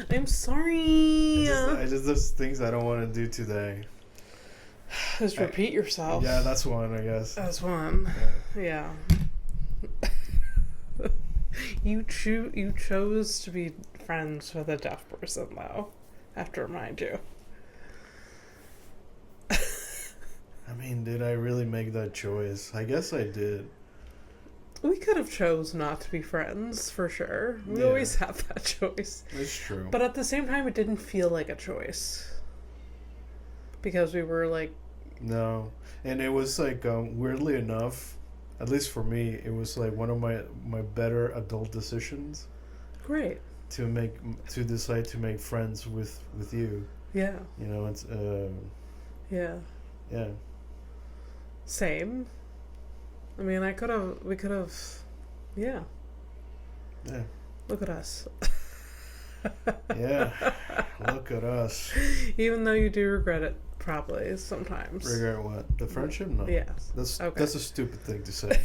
I'm sorry. I just there's things I don't want to do today. Just repeat yourself. Yeah, that's one, I guess. That's one. Yeah. You chose to be friends with a deaf person, though. I have to remind you. I mean, did I really make that choice? I guess I did. We could have chose not to be friends, for sure. We always have that choice. It's true. But at the same time, it didn't feel like a choice. Because we were like... No. And it was like, weirdly enough, at least for me, it was like one of my better adult decisions. Great. To decide to make friends with you. Yeah. You know, it's... Yeah. Yeah. Same. I mean, we could have, yeah. Yeah. Look at us. Yeah. Look at us. Even though you do regret it, probably, sometimes. Regret what? The friendship? No. Yes. That's a stupid thing to say.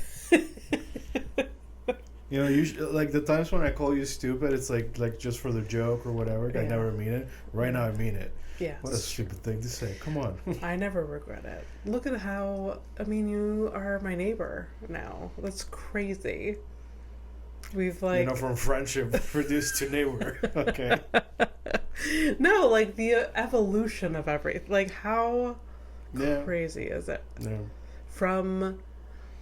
You know, like the times when I call you stupid, it's like just for the joke or whatever. Yeah. I never mean it. Right now, I mean it. Yes. What a stupid thing to say. Come on. I never regret it. Look at how, I mean, you are my neighbor now. That's crazy. We've like... You know, from friendship reduced to neighbor. Okay. No, like the evolution of everything. Like how crazy is it? Yeah. From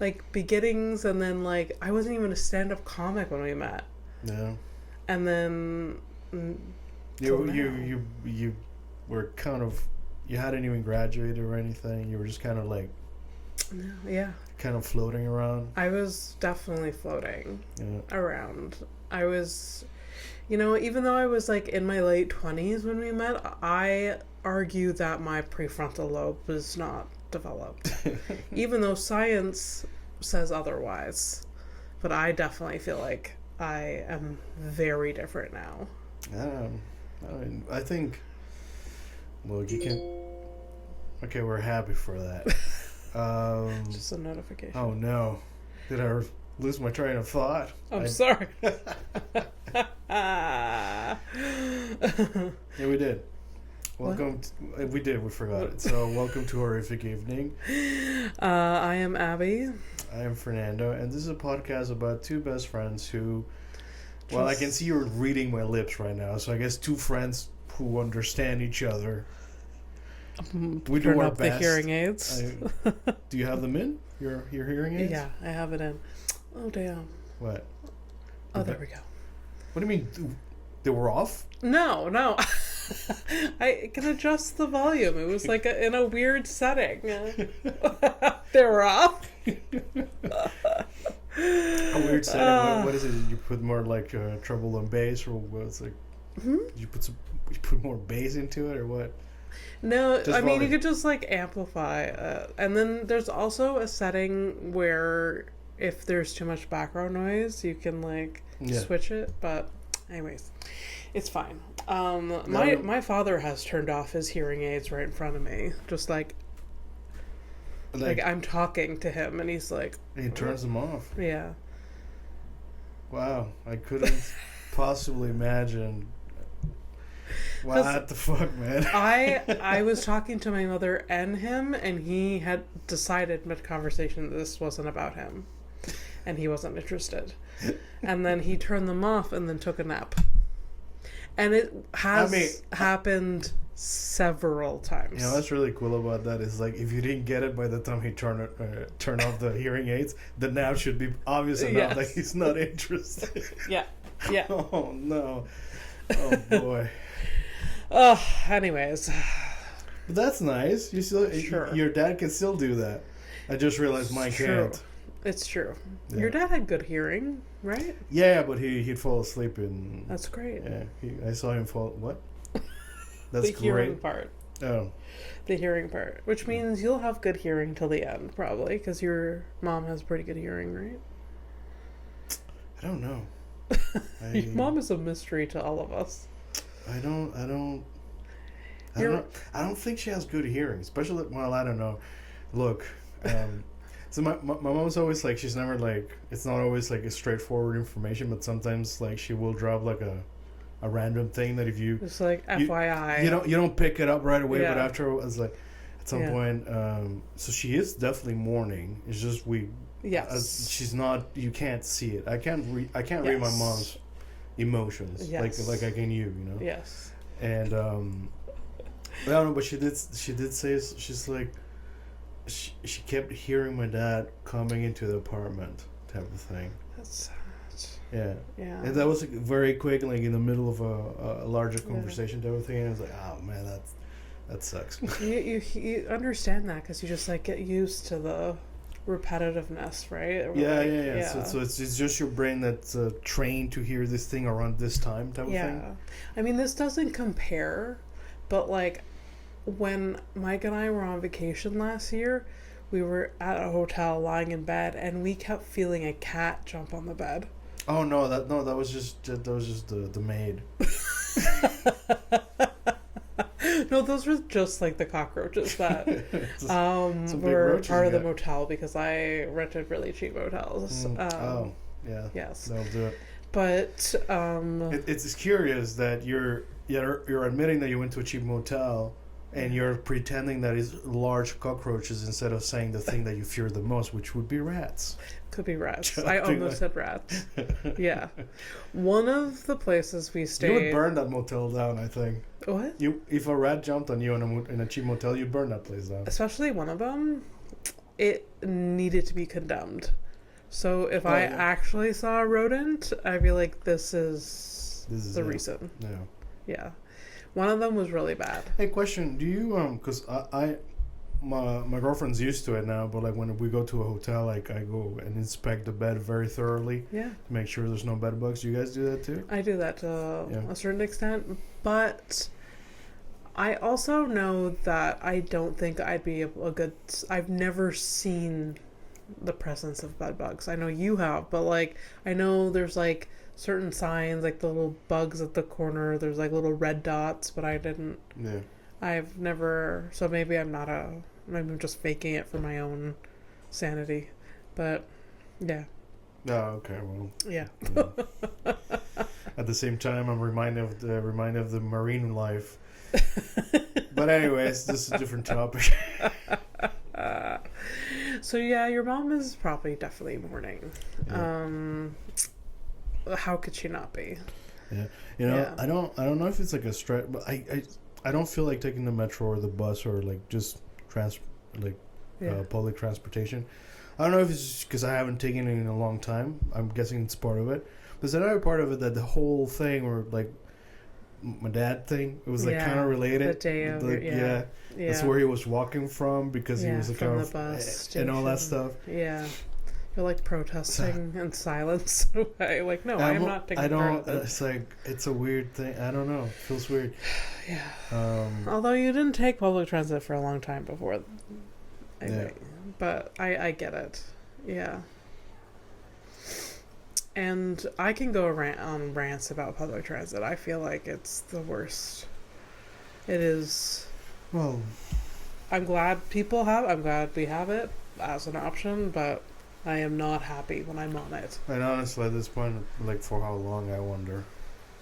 like beginnings, and then like I wasn't even a stand-up comic when we met. Yeah. And then... You were kind of, you hadn't even graduated or anything. You were just kind of like, yeah, kind of floating around. I was definitely floating around. I was, you know, even though I was like in my late 20s when we met, I argue that my prefrontal lobe was not developed, even though science says otherwise. But I definitely feel like I am very different now. I mean, I think. Well, you can... Okay, we're happy for that. Just a notification. Oh, no. Did I lose my train of thought? I'm sorry. Yeah, we did. Welcome. We did. We forgot it. So, welcome to Horrific Evening. I am Abby. I am Fernando, and this is a podcast about two best friends who... Well, I can see you're reading my lips right now, so I guess two friends who understand each other. We do our up best. The hearing aids. Do you have them in? Your hearing aids? Yeah, I have it in. Oh, damn. What? Oh, there we go. What do you mean? They were off? No. I can adjust the volume. It was like in a weird setting. They were off? A weird setting? What is it? You put more like treble and bass, or what's like? You put more bass into it, or what? No, I mean you could just like amplify, and then there's also a setting where if there's too much background noise, you can like switch it. But anyways, it's fine. My father has turned off his hearing aids right in front of me, just like I'm talking to him, and he's like, he turns them off. Yeah. Wow, I couldn't possibly imagine. What the fuck, man? I was talking to my mother and him, and he had decided mid-conversation that this wasn't about him, and he wasn't interested. And then he turned them off and then took a nap. And it has happened several times. You know what's really cool about that is like if you didn't get it by the time he turned off the hearing aids, the nap should be obvious enough that he's not interested. Yeah. Oh no. Oh boy. Anyways. But that's nice. You still, your dad can still do that. I just realized mine can't. It's true. Yeah. Your dad had good hearing, right? Yeah, but he'd fall asleep in... That's great. Yeah, I saw him fall... What? That's the great. Hearing part. Oh. The hearing part. Which means you'll have good hearing till the end, probably, because your mom has pretty good hearing, right? I don't know. Your mom is a mystery to all of us. I don't think she has good hearing, especially, well, I don't know. Look, so my mom's always like, she's never like, it's not always like a straightforward information, but sometimes like she will drop like a a random thing that if you it's like FYI, you don't pick it up right away, Yeah. but after it's like at some Yeah. point, so she is definitely mourning. It's just Yes. she's not. You can't see it. I can't read my Yes. mom's emotions Yes. like I can you know. Yes. And I don't know, but she did say she's like she kept hearing my dad coming into the apartment type of thing. That's sad. Yeah. Yeah. And that was like very quick, like in the middle of a larger conversation type of thing. And I was like, oh man, that sucks. You understand that because you just like get used to the repetitiveness, right? Yeah. So it's just your brain that's trained to hear this thing around this time type of thing. Yeah. I mean, this doesn't compare, but like when Mike and I were on vacation last year, we were at a hotel lying in bed and we kept feeling a cat jump on the bed. Oh no, that was just the maid. No, those were just like the cockroaches that were roaches part of the you got. motel because I rented really cheap motels. Oh yeah. Yes. That'll do it. But It's curious that you're admitting that you went to a cheap motel and you're pretending that it's large cockroaches instead of saying the thing that you fear the most, which would be rats. could be rats. I almost said rats. Yeah. One of the places we stayed. You would burn that motel down, I think. What? If a rat jumped on you in a cheap motel, you'd burn that place down. Especially one of them, it needed to be condemned. So if I actually saw a rodent, I'd be like, this is the reason. Yeah. Yeah. One of them was really bad. Hey, question: do you because my girlfriend's used to it now, but like when we go to a hotel, like I go and inspect the bed very thoroughly. Yeah. To make sure there's no bed bugs. Do you guys do that too? I do that to a certain extent, but I also know that I don't think I'd be a good. I've never seen the presence of bed bugs. I know you have, but like I know there's like certain signs, like the little bugs at the corner. There's like little red dots, but I didn't. Yeah. I've never. So maybe I'm not a. Maybe I'm just faking it for my own sanity, but yeah. Oh, okay. Well. Yeah. At the same time, I'm reminded of the marine life. But anyways, this is a different topic. So yeah, your mom is probably definitely mourning. Yeah. How could she not be? Yeah. I don't know if it's like a stretch, but I don't feel like taking the metro or the bus or like just public transportation. I don't know if it's because I haven't taken it in a long time. I'm guessing it's part of it. There's another part of it that the whole thing, or like my dad thing, it was like kind of related. The day of yeah. That's where he was walking from because he was like from the bus and all that stuff. Yeah. You're like protesting in silence. Like, no, I'm not taking part of this. It's like, it's a weird thing. I don't know. It feels weird. Yeah. Although you didn't take public transit for a long time before. But I get it. Yeah. And I can go on rants about public transit. I feel like it's the worst. It is. Well, I'm glad we have it as an option, but I am not happy when I'm on it. And honestly, at this point, like, for how long, I wonder.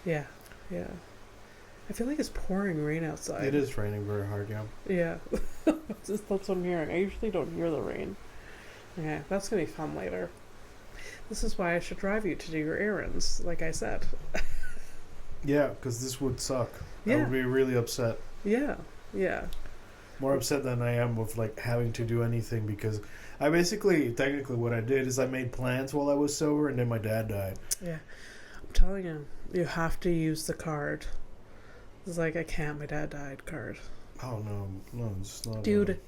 Yeah. I feel like it's pouring rain outside. It is raining very hard, yeah. Yeah. That's what I'm hearing. I usually don't hear the rain. Okay, that's going to be fun later. This is why I should drive you to do your errands, like I said. Yeah, because this would suck. Yeah. I would be really upset. Yeah. More upset than I am with, like, having to do anything, because I technically what I did is I made plans while I was sober, and then my dad died. Yeah. I'm telling you, you have to use the card. It's like, I can't, my dad died card. Oh, no, it's not. Dude,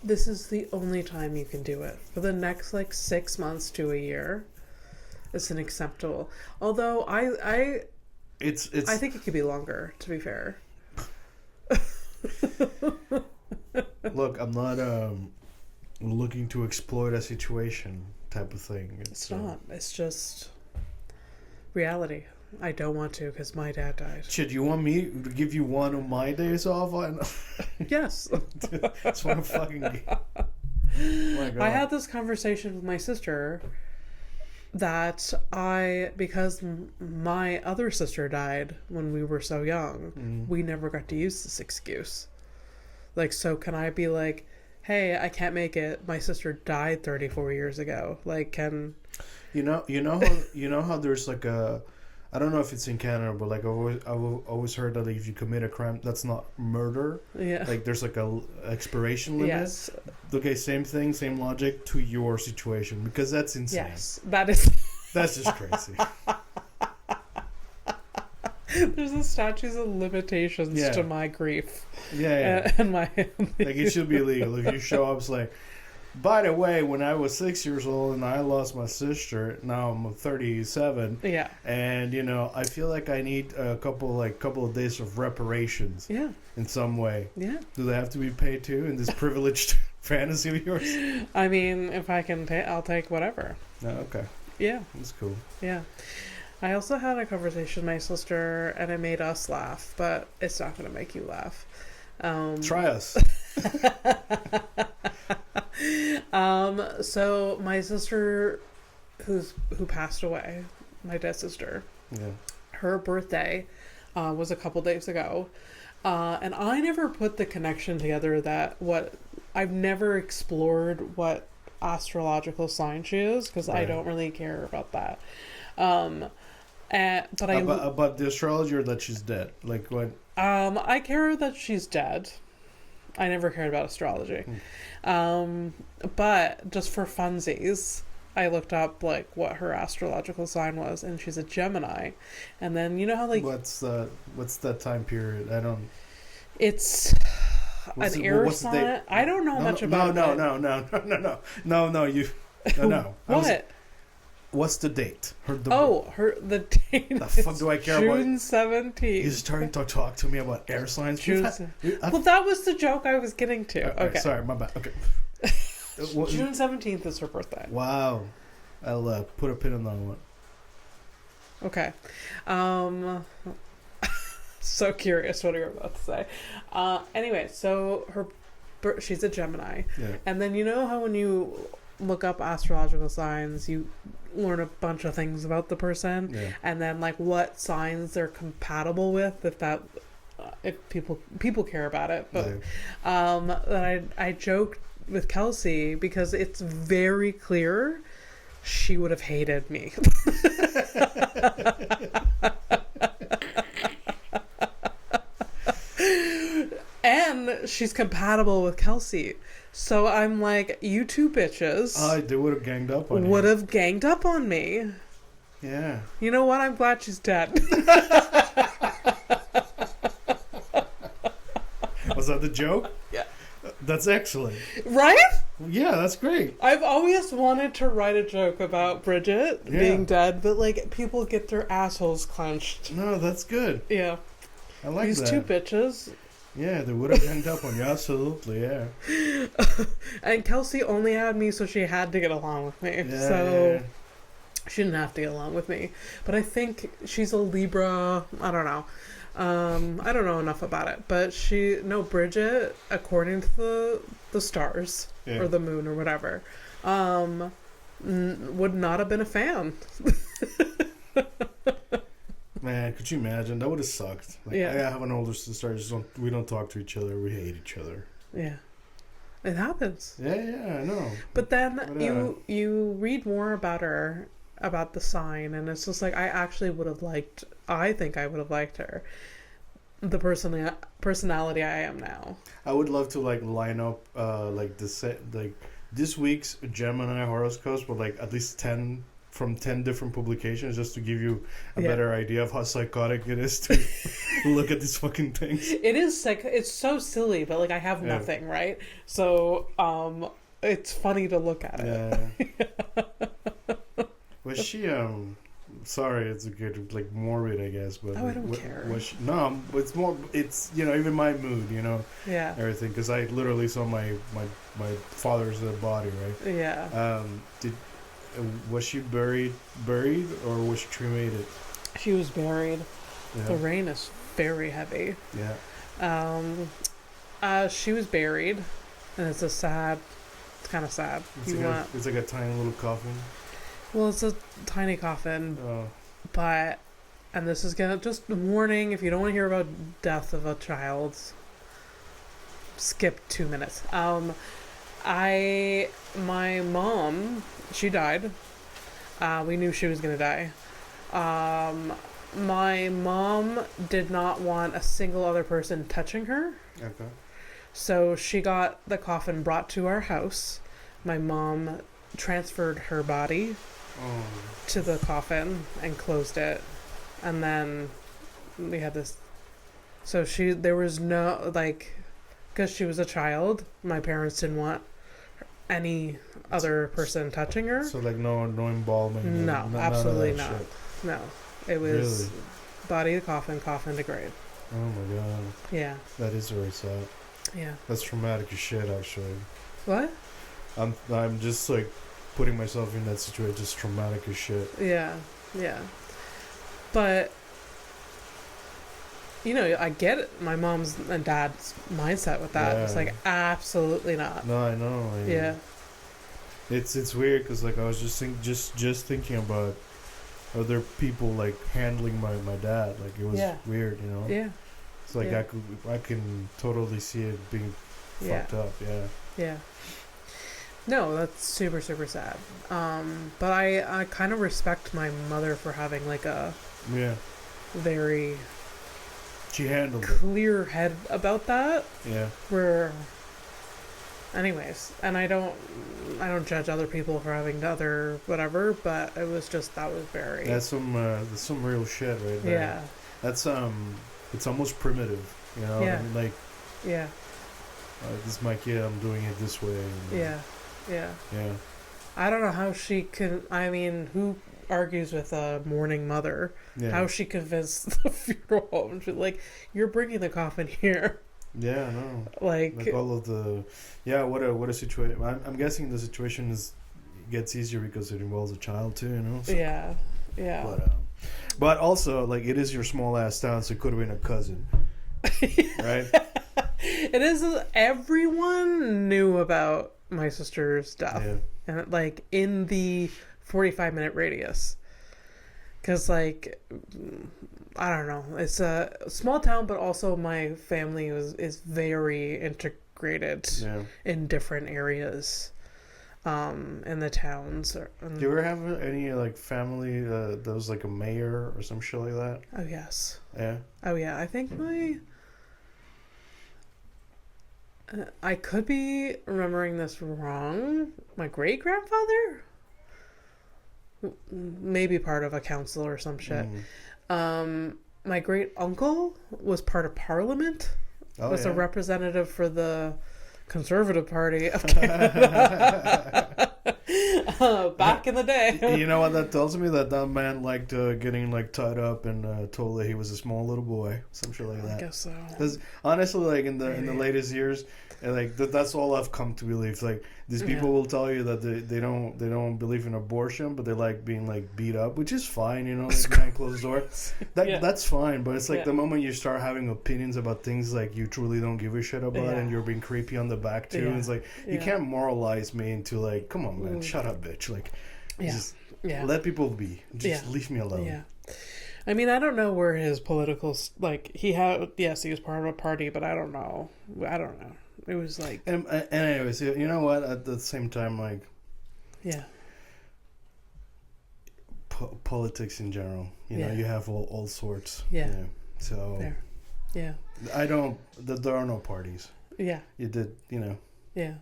this is the only time you can do it. For the next, 6 months to a year, it's unacceptable. Although, I think it could be longer, to be fair. Look, I'm not looking to exploit a situation type of thing. It's not. It's just reality. I don't want to because my dad died. Shit, you want me to give you one of my days off? Yes. That's what I'm fucking. Oh my God. I had this conversation with my sister that because my other sister died when we were so young, we never got to use this excuse. Like, so can I be like, hey, I can't make it. My sister died 34 years ago. Like, can... You know how there's like a... I don't know if it's in Canada, but like I've always heard that if you commit a crime, that's not murder. Yeah. Like there's like a expiration limit. Yes. Okay, same thing, same logic to your situation, because that's insane. Yes, that is. That's just crazy. There's a statutes of limitations to my grief. Yeah. And my. Like it should be illegal if you show up. It's like, by the way, when I was 6 years old and I lost my sister, now I'm 37. Yeah. And I feel like I need a couple of days of reparations. Yeah. In some way. Yeah. Do they have to be paid too in this privileged fantasy of yours? I mean, if I can, I'll take whatever. Oh, okay. Yeah. That's cool. Yeah. I also had a conversation with my sister, and it made us laugh, but it's not going to make you laugh. Try us. So my sister who passed away, my dead sister, her birthday was a couple days ago, and I never put the connection together that I've never explored what astrological sign she is, because I don't really care about that. But about the astrology, or that she's dead? Like what? I care that she's dead. I never cared about astrology. But just for funsies, I looked up like what her astrological sign was, and she's a Gemini. And then you know how like what's that time period? I don't. It's an air sign. I don't know much about it. No. No. What? What's the date? The date. The fuck do I care about? June 17th. You're starting to talk to me about air signs. Well, that was the joke I was getting to. Okay. Sorry, my bad. Okay. June 17th is her birthday. Wow. I'll put a pin on that one. Okay. So curious what you're about to say. Anyway, so she's a Gemini. Yeah. And then you know how when you look up astrological signs, you learn a bunch of things about the person, and then like what signs they're compatible with, if people care about it. But I joked with Kelsey because it's very clear she would have hated me. And she's compatible with Kelsey. So I'm like, you two bitches. They would have ganged up on you. Would have ganged up on me. Yeah. You know what? I'm glad she's dead. Was that the joke? Yeah. That's excellent. Right? Yeah, that's great. I've always wanted to write a joke about Bridget being dead, but like people get their assholes clenched. No, that's good. Yeah. I like these that. Two bitches. Yeah, they would have ganged up on you. Absolutely, yeah. And Kelsey only had me, so she had to get along with me. She didn't have to get along with me. But I think she's a Libra. I don't know. I don't know enough about it. But Bridget, according to the stars or the moon or whatever, would not have been a fan. Man, could you imagine? That would have sucked. Like, I have an older sister. We don't talk to each other. We hate each other. Yeah. It happens. Yeah, I know. But then you read more about her, about the sign, and it's just like, I think I would have liked her. The personality I am now. I would love to like line up this week's Gemini horoscopes with like at least 10 from 10 different publications, just to give you a better idea of how psychotic it is to look at these fucking things. It is it's so silly, but like I have nothing, right? So it's funny to look at it. Was she sorry, it's a good like morbid, I guess, but I don't care. It's more, it's even my mood, everything, because I literally saw my father's body, right? Yeah. Was she buried, or was she cremated? She was buried. Yeah. The rain is very heavy. Yeah. She was buried, and it's kind of sad. It's like a tiny little coffin. Well, it's a tiny coffin, Oh. but, and this is gonna, just warning, if you don't want to hear about death of a child, skip 2 minutes. My mom, she died. We knew she was gonna die. My mom did not want a single other person touching her. Okay. So she got the coffin brought to our house. My mom transferred her body to the coffin and closed it. And then we had this. So there was no, like, because she was a child, my parents didn't want any other person touching her. So, like, no involvement? No, absolutely not. Shit. No. It was really? body to coffin, coffin to grave. Oh my god. Yeah. That is very sad. Yeah. That's traumatic as shit, actually. What? I'm just like putting myself in that situation, just traumatic as shit. Yeah. Yeah. But you know, I get it, my mom's and dad's mindset with that. Yeah. It's like, absolutely not. No, I know. Yeah. It's weird because, like, I was just thinking about other people, like, handling my dad. Like, it was weird, you know. Yeah. It's like I can totally see it being fucked up. Yeah. Yeah. No, that's super, super sad. But I kind of respect my mother for having, like, a very she handled clear head about that. Yeah. Where, anyways, and I don't judge other people for having other whatever, but it was just, that was very. That's some real shit right there. Yeah. That's it's almost primitive, you know. Yeah. I mean, like. Yeah. This is my kid. I'm doing it this way. Yeah. Yeah. Yeah. I don't know how she can. I mean, who argues with a mourning mother? Yeah. How she convinced the funeral home? She's like, you're bringing the coffin here. Yeah, I know. Like all of the. Yeah, what a situation. I'm guessing the situation gets easier because it involves a child too. You know. So. Yeah. Yeah. But also, like, it is your small ass town, so it could have been a cousin. Right. It is. Everyone knew about my sister's death, and, like, in the 45-minute radius, because, like, I don't know, it's a small town, but also my family is very integrated in different areas in the towns. Do you ever have any, like, family that was, like, a mayor or some shit like that? Oh yes. Yeah. Oh yeah. I think I could be remembering this wrong. My great-grandfather? Maybe part of a council or some shit. My great-uncle was part of Parliament. Was a representative for the Conservative Party of Canada. Back in the day. You know what that tells me? That man liked getting, like, tied up and told that he was a small little boy. Some shit like that. I guess so. Because honestly, like, in the latest years, and, like, that's all I've come to believe. Like, these people will tell you that they don't believe in abortion, but they like being, like, beat up, which is fine, you know, like, behind closed doors. That's fine, but it's like the moment you start having opinions about things, like, you truly don't give a shit about, and you're being creepy on the back too. And it's like, you can't moralize me into, like, come on, man, shut up, bitch. Like, just let people be. Just leave me alone. Yeah. I mean, I don't know where his political, like, he was part of a party, but I don't know. It was like... And anyways, you know what? At the same time, like... Yeah. Politics in general. You know, you have all sorts. Yeah. So... There. Yeah. There are no parties. Yeah. You did, you know. Yeah.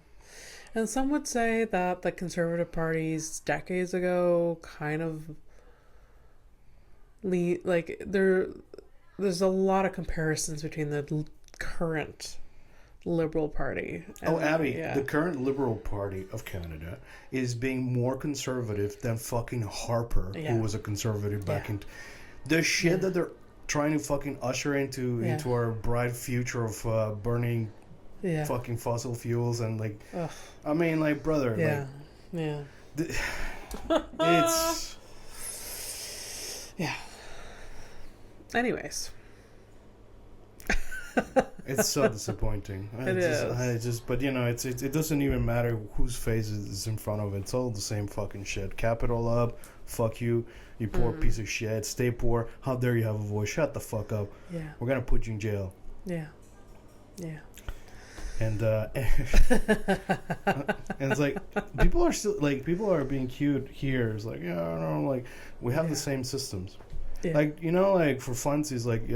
And some would say that the Conservative parties decades ago kind of... Like, there's a lot of comparisons between the current... Liberal Party. Abby, the current Liberal Party of Canada is being more conservative than fucking Harper, who was a conservative back in... The shit that they're trying to fucking usher into our bright future of burning fucking fossil fuels and, like... Ugh. I mean, like, brother, it's... Yeah. Anyways... It's so disappointing. But it doesn't even matter whose face is in front of it. It's all the same fucking shit. Capital up, fuck you, you poor piece of shit. Stay poor. How dare you have a voice? Shut the fuck up. Yeah. We're gonna put you in jail. Yeah. Yeah. And and it's like people are being cute here. It's like, like we have the same systems. Yeah. Like, like for funsies, like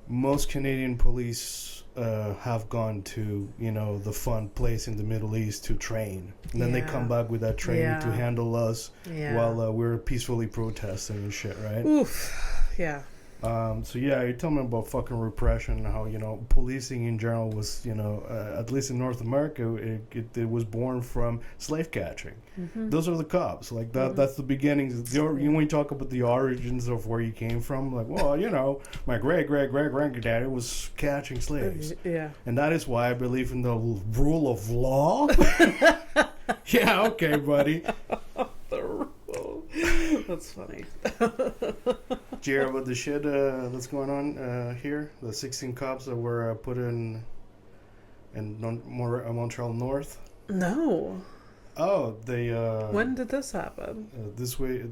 most Canadian police have gone to, the fun place in the Middle East to train. And then they come back with that training to handle us while we're peacefully protesting and shit, right? Oof. Yeah. So you're telling me about fucking repression and how, policing in general was, at least in North America, it was born from slave catching. Mm-hmm. Those are the cops. Like that's the beginnings. When you talk about the origins of where you came from, like, well, my great-great-great-granddaddy was catching slaves. Yeah. And that is why I believe in the rule of law. Yeah, okay, buddy. That's funny. Did you hear about the shit that's going on here? The 16 cops that were put in Montreal North? No. Oh, they... when did this happen? This week?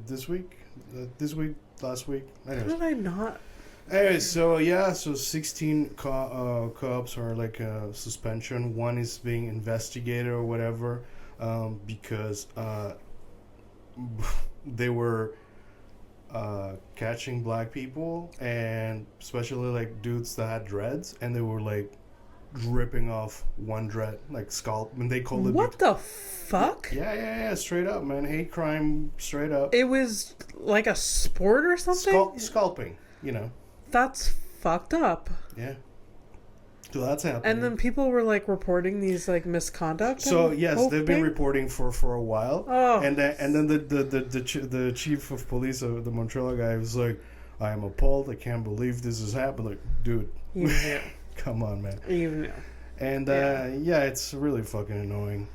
Last week? Anyways. How did I not... Anyways, so 16 cops are like suspension. One is being investigated or whatever because they were catching black people, and especially like dudes that had dreads, and they were like ripping off one dread, like scalp, and they called it... What the fuck? Yeah, straight up, man. Hate crime, straight up. It was like a sport or something? Scalping, That's fucked up. Yeah. So that's happening. And then people were like reporting these like misconduct. So yes, they've been reporting for a while. Oh. And then the chief of police, the Montreal guy, was like, "I am appalled. I can't believe this has happened." Like, dude, you knew. Come on, man. You knew. And it's really fucking annoying.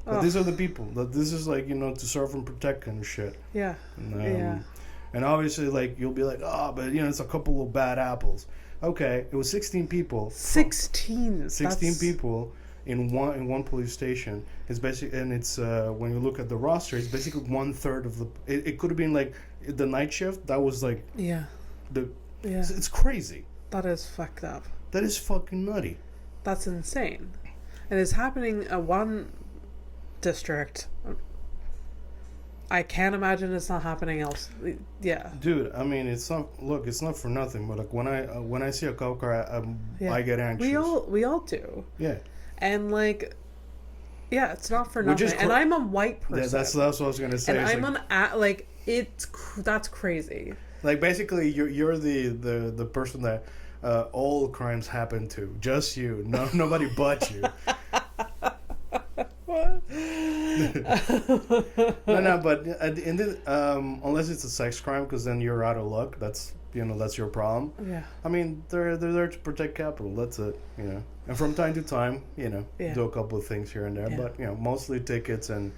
But these are the people. This is like, to serve and protect kind of shit. Yeah. And obviously, like, you'll be like, but it's a couple of bad apples. Okay, it was 16 people. 16 people in one police station. It's basically, and it's when you look at the roster, it's basically 1/3 of the. It could have been like the night shift. That was like It's crazy. That is fucked up. That is fucking nutty. That's insane, and it's happening at one district. I can't imagine it's not happening else. Yeah, dude. I mean, it's not. Look, it's not for nothing. But like when I see a cop car, I get anxious. We all do. Yeah. And like, it's not for nothing. And I'm a white person. Yeah, that's what I was gonna say. And that's crazy. Like basically, you're the person that all crimes happen to. Just you. No, nobody but you. No, but unless it's a sex crime, because then you're out of luck. That's your problem. Yeah. I mean, they're there to protect capital. That's it. And from time to time, do a couple of things here and there. Yeah. But mostly tickets and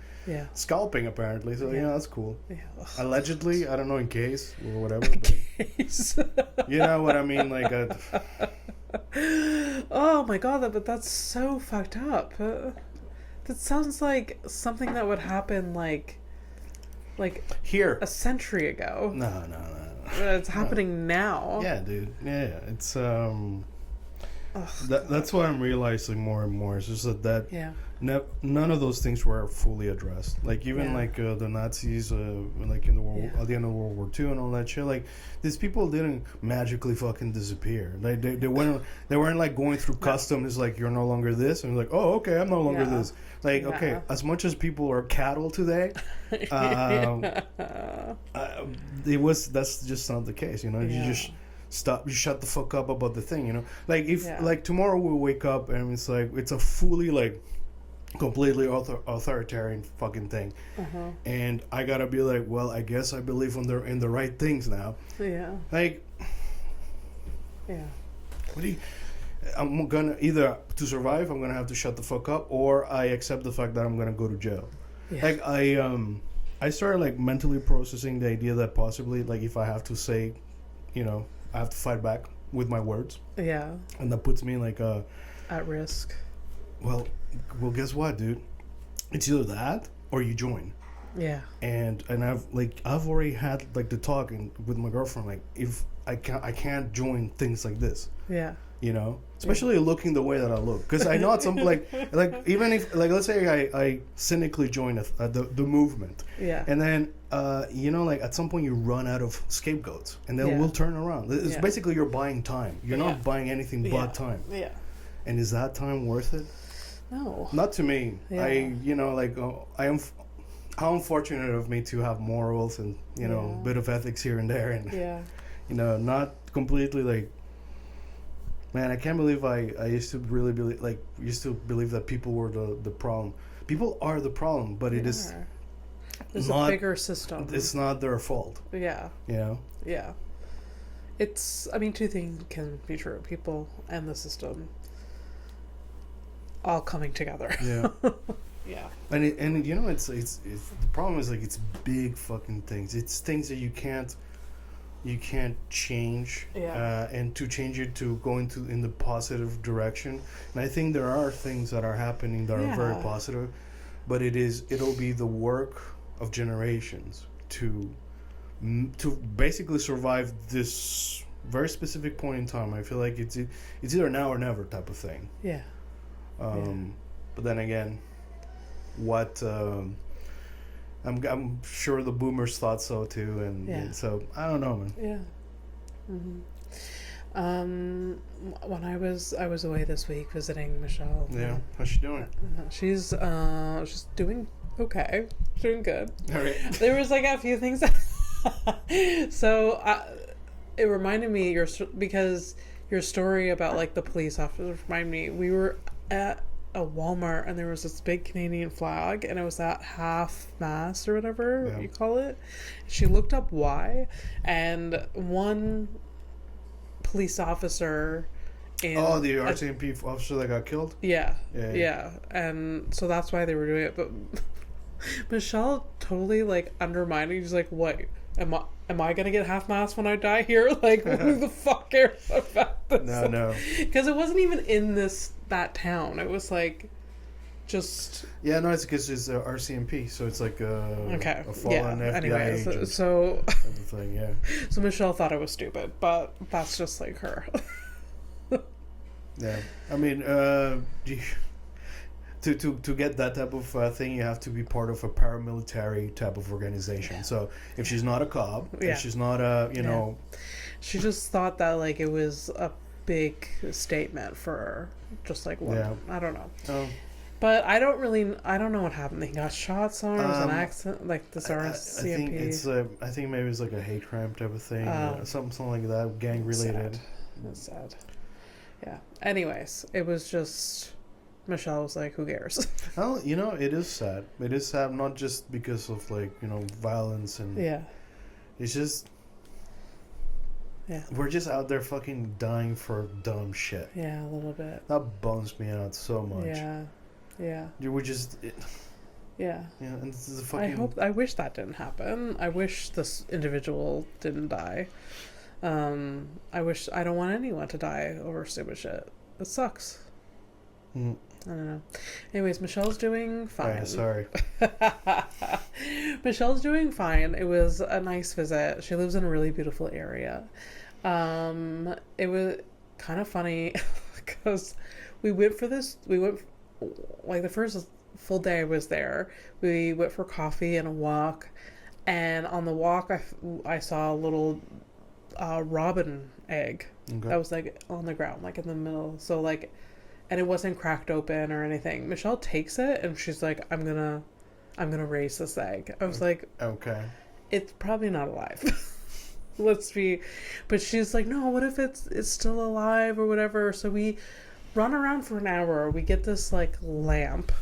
scalping apparently. So that's cool. Yeah. Allegedly, I don't know, in case or whatever. Case. You know what I mean? Like. Oh my god! But that's so fucked up. That sounds like something that would happen like here a century ago. No. It's happening now. Yeah, dude. Yeah, it's that's what I'm realizing more and more. It's just that none of those things were fully addressed. Like even the Nazis, like in the world at the end of World War II and all that shit. Like these people didn't magically fucking disappear. Like they weren't like going through customs. Like you're no longer this, and like, oh, okay, I'm no longer this. Like okay, as much as people are cattle today, that's just not the case. You just. You shut the fuck up about the thing, like if like tomorrow we wake up and it's like it's a fully like completely authoritarian fucking thing, and I gotta be like, well, I guess I believe in the right things now. Like what do you, I'm gonna either to survive I'm gonna have to shut the fuck up, or I accept the fact that I'm gonna go to jail. Like I started like mentally processing the idea that possibly like if I have to say I have to fight back with my words. Yeah. And that puts me like at risk. Well, guess what, dude? It's either that or you join. Yeah. And I've already had like the talk with my girlfriend, like, if I can't join things like this. Yeah. You know, especially looking the way that I look, because I know at some like even if like let's say I cynically join the movement, yeah, and then you know, like at some point you run out of scapegoats, and then we'll turn around. It's basically you're buying time. You're not buying anything but time. Yeah. And is that time worth it? No. Not to me. Yeah. How unfortunate of me to have morals and a bit of ethics here and there, and not completely like. Man, I can't believe I used to really believe that people were the problem. People are the problem, but it is. There's a bigger system. It's not their fault. Yeah. You know? Yeah. Two things can be true. People and the system all coming together. Yeah. Yeah. And it's the problem is like it's big fucking things. It's things that you can't change, and to change it to go in the positive direction. And I think there are things that are happening that are very positive, but it'll be the work of generations to basically survive this very specific point in time. I feel like it's either now or never type of thing. Yeah. But then again, what I'm sure the boomers thought so too, and so I don't know, man. Yeah. Mm-hmm. When I was away this week visiting Michelle. Yeah, how's she doing? She's doing okay. She's doing good. All right. There was like a few things. So it reminded me because your story about like the police officer reminded me. We were at a Walmart and there was this big Canadian flag and it was at half-mast or whatever you call it. She looked up why, and one police officer the RCMP officer that got killed? Yeah. And so that's why they were doing it. But Michelle totally like undermined it. She's like, what? Am I gonna get half-mast when I die here? Like, who the fuck cares about this? No. Because it wasn't even in that town. It was like, just... Yeah, no, it's because it's RCMP, so it's like a fallen FBI agent. So everything, yeah. So Michelle thought it was stupid, but that's just like her. Yeah, I mean, to get that type of thing, you have to be part of a paramilitary type of organization. Yeah. So if she's not a cop, if she's not a, she just thought that like it was a big statement for her, just like I don't know. Oh. But I don't know what happened. They got shot somewhere. It was an accident, like this RCMP. I think maybe it's like a hate crime type of thing, something like that, gang related. That's sad. Yeah. Anyways, it was just. Michelle was like, who cares? Well, it is sad. It is sad not just because of like, violence and... Yeah. It's just... Yeah. We're just out there fucking dying for dumb shit. Yeah, a little bit. That bums me out so much. Yeah. Yeah. We're just... Yeah. Yeah, and this is a fucking... I wish that didn't happen. I wish this individual didn't die. I don't want anyone to die over stupid shit. It sucks. I don't know. Anyways, Michelle's doing fine. Right, sorry. Michelle's doing fine. It was a nice visit. She lives in a really beautiful area. It was kind of funny because we went like the first full day I was there. We went for coffee and a walk, and on the walk I saw a little robin egg that was like on the ground, like in the middle. So like. And it wasn't cracked open or anything. Michelle takes it and she's like, I'm gonna raise this egg. I was like, okay, it's probably not alive. But she's like, no, what if it's still alive or whatever? So we run around for an hour. We get this like lamp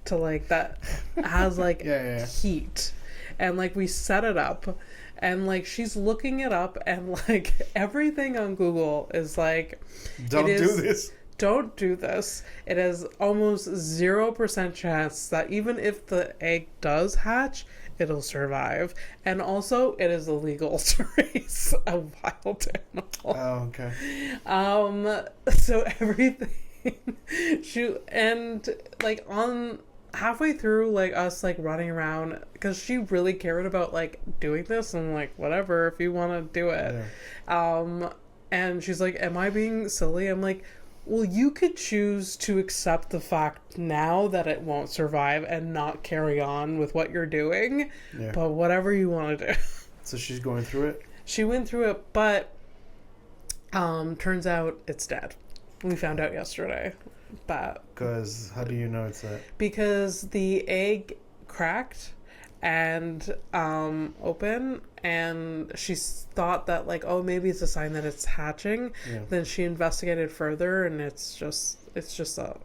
to like that has like heat, and like we set it up, and like she's looking it up, and like everything on Google is like, don't do this. Don't do this. It has almost 0% chance that even if the egg does hatch, it'll survive. And also, it is illegal to raise a wild animal. Oh, okay. So everything, and like on halfway through, like us like running around, because she really cared about like doing this, and like, whatever, if you want to do it. Yeah. And she's like, am I being silly? I'm like, well, you could choose to accept the fact now that it won't survive and not carry on with what you're doing. Yeah. But whatever you want to do. So she's going through it? She went through it, but turns out it's dead. We found out yesterday. But because how do you know it's dead? Because the egg cracked and open, and she thought that like, oh, maybe it's a sign that it's hatching. Yeah. Then she investigated further, and it's just a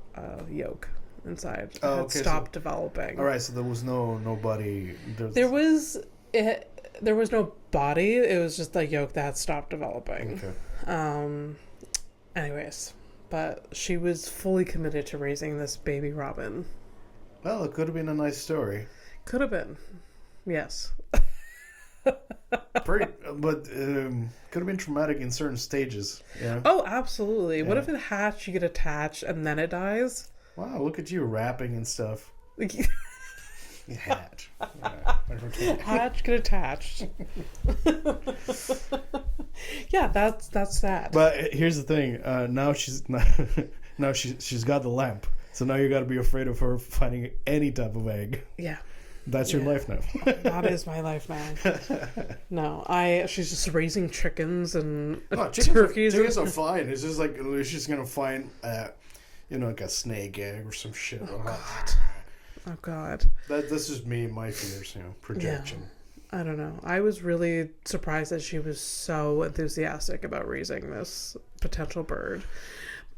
yolk inside. Oh, it stopped developing. All right, so there was no body. There was no body. It was just the yolk that stopped developing. Okay. Anyways, but she was fully committed to raising this baby robin. Well, it could have been a nice story. Could have been, yes. Pretty, but could have been traumatic in certain stages. Yeah. Oh, absolutely. Yeah. What if it hatched, you get attached, and then it dies? Wow, look at you rapping and stuff. Hatch. Hatch, get attached. Yeah, that's sad. But here's the thing. Now she's got the lamp. So now you got to be afraid of her finding any type of egg. Yeah. That's your life now. That is my life now. No, she's just raising chickens and turkeys. Chickens are fine. It's just like she's gonna find, like a snake egg or some shit. Oh God. This is me, my fears, projection. Yeah. I don't know. I was really surprised that she was so enthusiastic about raising this potential bird.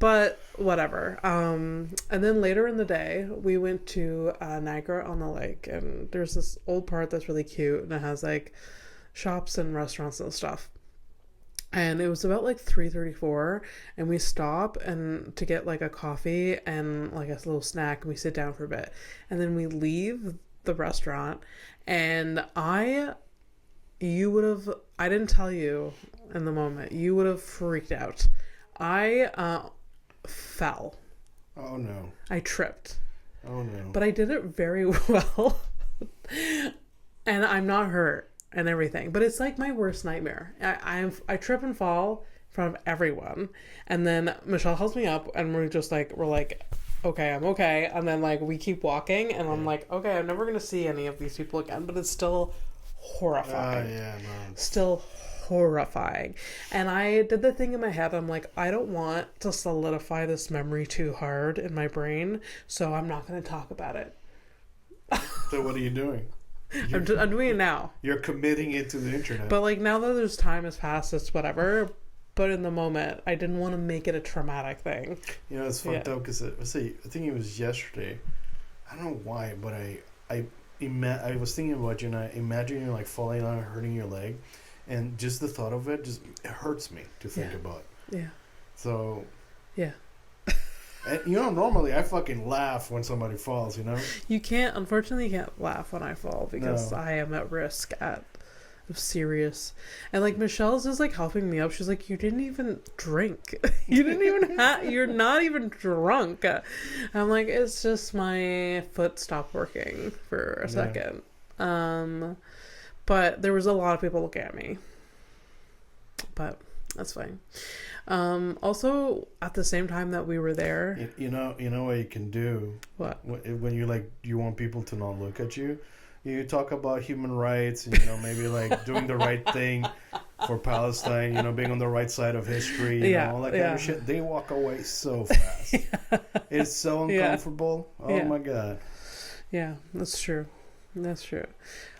But whatever. And then later in the day, we went to Niagara on the Lake, and there's this old part that's really cute, and it has like shops and restaurants and stuff. And it was about like 3:34, and we stop and to get like a coffee and like a little snack, and we sit down for a bit, and then we leave the restaurant, and I didn't tell you in the moment, you would have freaked out. I fell. Oh no. I tripped. Oh no. But I did it very well. And I'm not hurt and everything. But it's like my worst nightmare. I trip and fall in front of everyone. And then Michelle helps me up, and we're like, okay, I'm okay. And then like we keep walking, and I'm like, okay, I'm never gonna see any of these people again, but it's still horrifying. Yeah, no. Still horrifying. And I did the thing in my head, I'm like, I don't want to solidify this memory too hard in my brain, so I'm not going to talk about it. So what are you doing? I'm doing it now. You're committing it to the internet. But like now that there's time has passed, it's whatever. But in the moment, I didn't want to make it a traumatic thing. It's fucked up because I think it was yesterday. I don't know why, but I was thinking about you, and I imagine you like falling down and hurting your leg. And just the thought of it, it hurts me to think about. Yeah. So. Yeah. And, normally I fucking laugh when somebody falls, Unfortunately, you can't laugh when I fall because I am at risk of serious. And like Michelle's just like helping me up. She's like, you didn't even drink. You didn't even you're not even drunk. I'm like, it's just my foot stopped working for a second. But there was a lot of people looking at me. But that's fine. Also, at the same time that we were there... You know what you can do? What? When you want people to not look at you, you talk about human rights and, maybe like doing the right thing for Palestine, being on the right side of history, all that kind of shit. They walk away so fast. It's so uncomfortable. Yeah. Oh, my God. Yeah, that's true. That's true.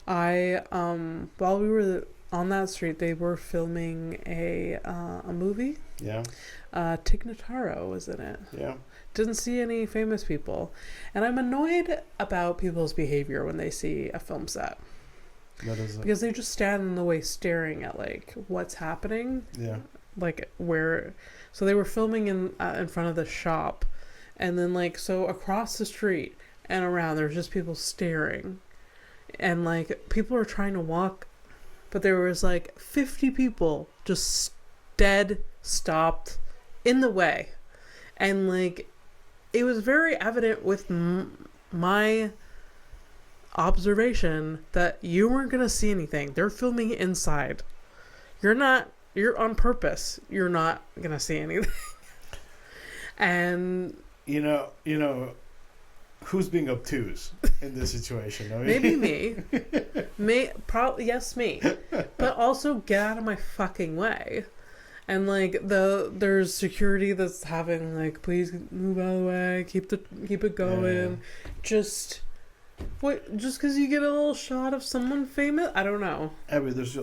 While we were on that street, they were filming a movie. Yeah. Tig Notaro was in it. Yeah. Didn't see any famous people. And I'm annoyed about people's behavior when they see a film set. Because they just stand in the way staring at, like, what's happening. Yeah. Like, where... So they were filming in front of the shop. And then, like, so across the street and around, there's just people staring. And like people were trying to walk, but there was like 50 people just dead stopped in the way. And like it was very evident with my observation that you weren't gonna see anything. They're filming inside. You're on purpose. You're not gonna see anything. And you know who's being obtuse in this situation? I mean, maybe me. Probably yes, me. But also get out of my fucking way. And like there's security that's having like, please move out of the way, keep it going. Yeah. Just because you get a little shot of someone famous? I don't know. Abby, there's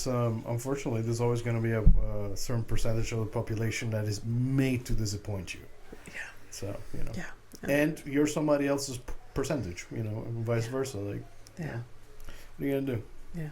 unfortunately there's always going to be a certain percentage of the population that is made to disappoint you. Yeah. So Yeah. And you're somebody else's percentage, and vice versa. Like, yeah. What are you gonna do? Yeah.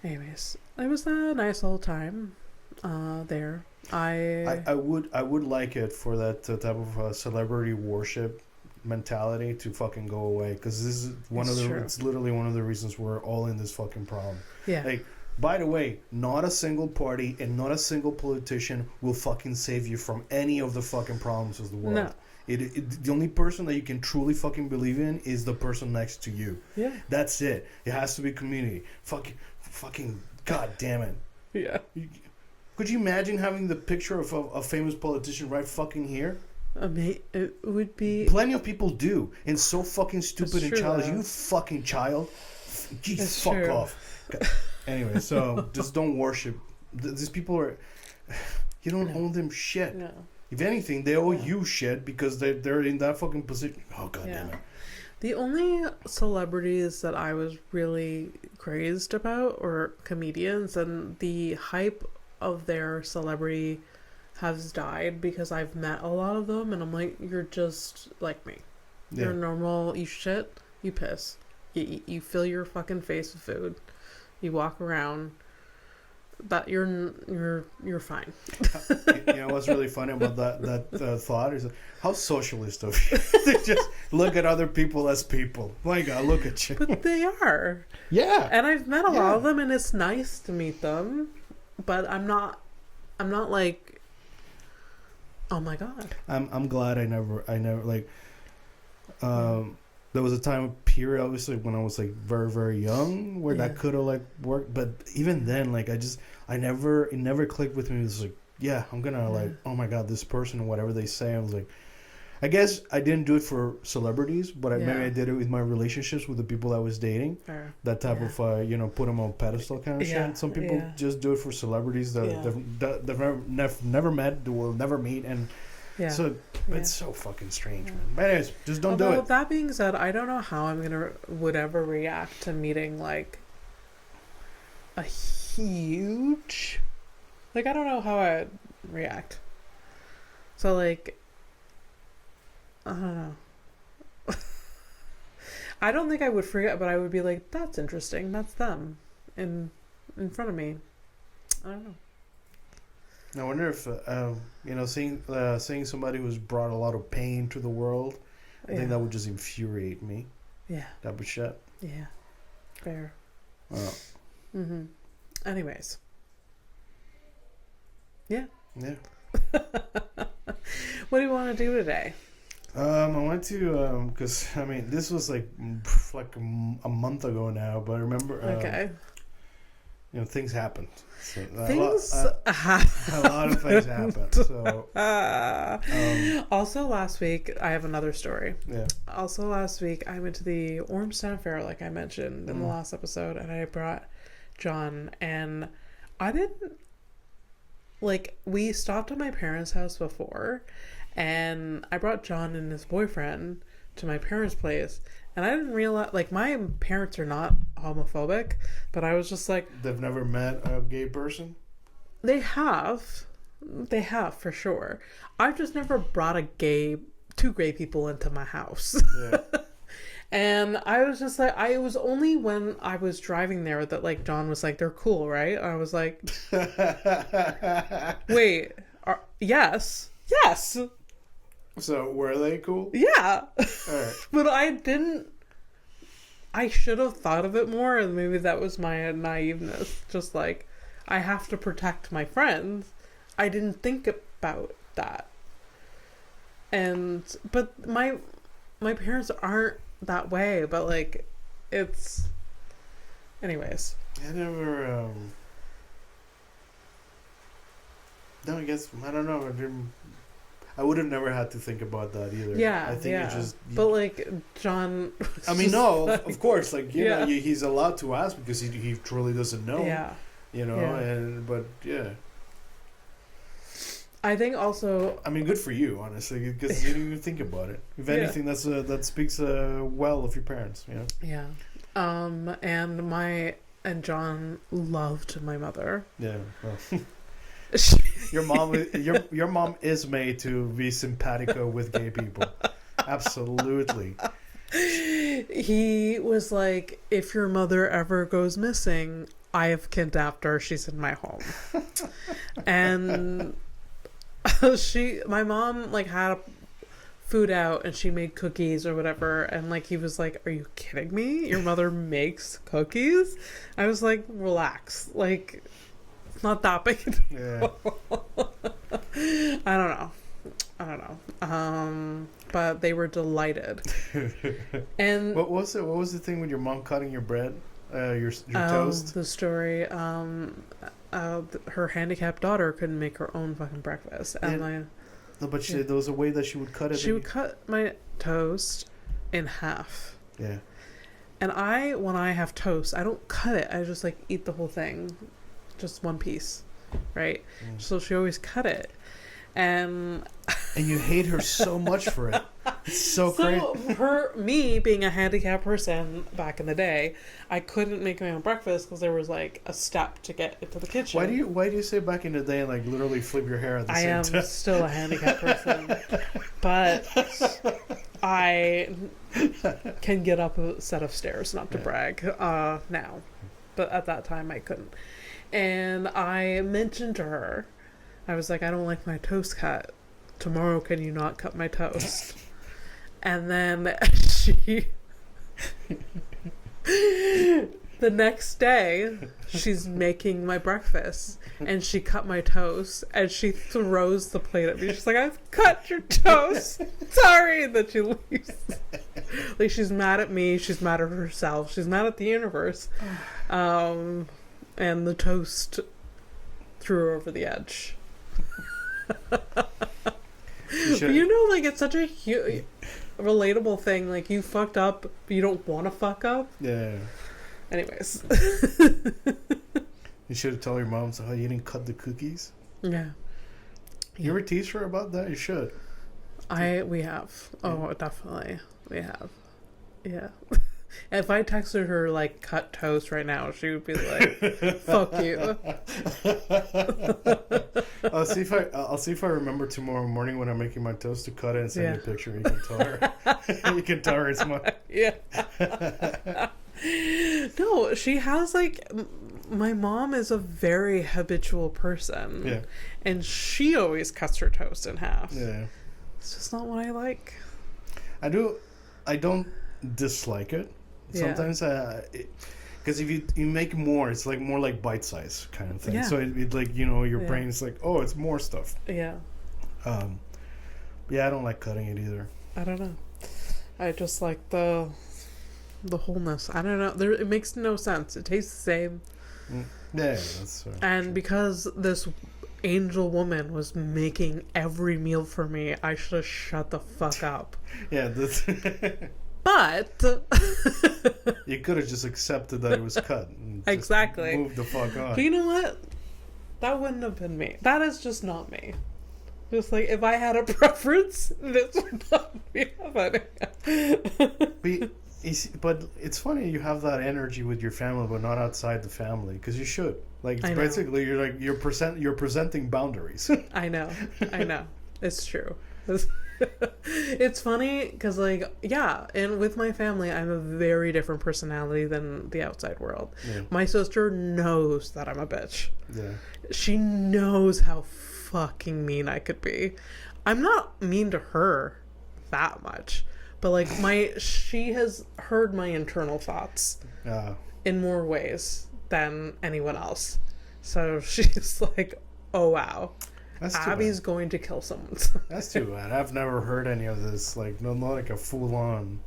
Anyways, it was a nice little time there. I would like it for that type of celebrity worship mentality to fucking go away, because this is it's literally one of the reasons we're all in this fucking problem. Yeah. Like, by the way, not a single party and not a single politician will fucking save you from any of the fucking problems of the world. No. The only person that you can truly fucking believe in is the person next to you. Yeah. That's it. It has to be community. Fucking god damn it. Yeah. Could you imagine having the picture of a famous politician right fucking here? It would be... Plenty of people do. And so fucking stupid and childish. Though. You fucking child. It's fuck true. off. Anyway, so just don't worship. These people are... You don't owe them shit. No. If anything, they owe you shit because they're in that fucking position. Oh, god damn it. The only celebrities that I was really crazed about were comedians, and the hype of their celebrity has died because I've met a lot of them, and I'm like, you're just like me. Yeah. You're normal. You shit. You piss. You fill your fucking face with food. You walk around. But you're fine. You know what's really funny about that thought is how socialist of you to just look at other people as people. My God, look at you. But they are. Yeah. And I've met a lot of them, and it's nice to meet them. But I'm not like, oh my God. I'm glad I never like. There was a period, obviously, when I was like very, very young, where that could have like worked. But even then, like it never clicked with me. It was like, yeah, I'm gonna like, oh my God, this person, whatever they say. I was like, I guess I didn't do it for celebrities, but maybe I did it with my relationships with the people I was dating. Fair. That type of put them on a pedestal kind of shit. Some people just do it for celebrities that they've never met, they will never meet, and. Yeah. So it's so fucking strange, man. But anyways, just don't do it. That being said, I don't know how would ever react to meeting like a huge, like I don't know how I'd react. So like, I don't know. I don't think I would forget, but I would be like, that's interesting. That's them in front of me. I don't know. I wonder if seeing somebody who's brought a lot of pain to the world, I think that would just infuriate me. Yeah. That would shut. Yeah. Fair. Well. Mhm. Anyways. Yeah. Yeah. What do you want to do today? I went to because this was like a month ago now, but I remember. Okay. Things happened. So a lot of things happened. So, also last week, I have another story. Yeah. Also last week, I went to the Ormstown Fair, like I mentioned in the last episode, and I brought John, and I didn't we stopped at my parents' house before, and I brought John and his boyfriend to my parents' place. And I didn't realize, my parents are not homophobic, but I was just like... They've never met a gay person? They have, for sure. I've just never brought two gay people into my house. Yeah. And I was just like, it was only when I was driving there that, John was like, they're cool, right? I was like, wait, yes. So, were they cool? Yeah. All right. But I didn't I should have thought of it more, and maybe that was my naiveness. Just like, I have to protect my friends. I didn't think about that. But my parents aren't that way, but like, it's... Anyways. I never, no, I guess, I don't know. I would have never had to think about that either. Yeah, I think it just... But like, John... I mean, no, of course, like, you know, he's allowed to ask because he truly doesn't know. Yeah. You know, but yeah. I think also... I mean, good for you, honestly, because you didn't even think about it. If anything, that speaks well of your parents, you know? Yeah. And John loved my mother. Yeah, well... your mom is made to be simpatico with gay people. Absolutely. He was like, if your mother ever goes missing, I have kidnapped her. She's in my home. And my mom like had food out and she made cookies or whatever, and like he was like, are you kidding me? Your mother makes cookies? I was like, relax, like not that big a deal. Yeah. I don't know. But they were delighted. And what was the thing with your mom cutting your bread? Your toast? The story. Her handicapped daughter couldn't make her own fucking breakfast. And no, but there was a way that she would cut it. She would cut my toast in half. Yeah. And when I have toast, I don't cut it. I just like eat the whole thing. Just one piece, right? So she always cut it, and you hate her so much for it. It's so crazy. Me being a handicapped person back in the day, I couldn't make my own breakfast because there was like a step to get into the kitchen. Why do you say back in the day and like literally flip your hair at the same time? I am still a handicapped person, but I can get up a set of stairs. Not to brag, now, but at that time I couldn't. And I mentioned to her, I was like, I don't like my toast cut. Tomorrow, can you not cut my toast? And then the next day, she's making my breakfast, and she cut my toast, and she throws the plate at me. She's like, I've cut your toast. Sorry. That she leaves. Like, she's mad at me. She's mad at herself. She's mad at the universe. And the toast threw her over the edge. You know, like, it's such a relatable thing. Like, you fucked up, but you don't want to fuck up. Yeah. Anyways. You should have told your mom, so you didn't cut the cookies? Yeah. You ever tease her about that? You should. We have. Oh, definitely. We have. Yeah. If I texted her, like, cut toast right now, she would be like, fuck you. I'll see if I remember tomorrow morning when I'm making my toast to cut it and send you a picture. You can tell her. You can tell her it's mine. Yeah. No, she has, like... My mom is a very habitual person. Yeah. And she always cuts her toast in half. Yeah. It's just not what I like. I don't dislike it. Sometimes, because if you make more, it's like more like bite size kind of thing. Yeah. So it like, you know, your brain is like, oh, it's more stuff. Yeah. Yeah, I don't like cutting it either. I don't know. I just like the wholeness. I don't know. It makes no sense. It tastes the same. Yeah, that's and true. Because this angel woman was making every meal for me, I should have shut the fuck up. Yeah, that's... But you could have just accepted that it was cut. And exactly. Move the fuck on. But you know what? That wouldn't have been me. That is just not me. Just like, if I had a preference, this would not be happening. But it's funny you have that energy with your family, but not outside the family, because you should. Like, it's basically you're presenting boundaries. I know. It's true. It's funny because, like, yeah, and with my family, I'm a very different personality than the outside world. Yeah. My sister knows that I'm a bitch. Yeah. She knows how fucking mean I could be. I'm not mean to her that much, But like she has heard my internal thoughts in more ways than anyone else. So she's like, oh wow, Abby's going to kill someone. That's too bad. I've never heard any of this. Like, not like a full-on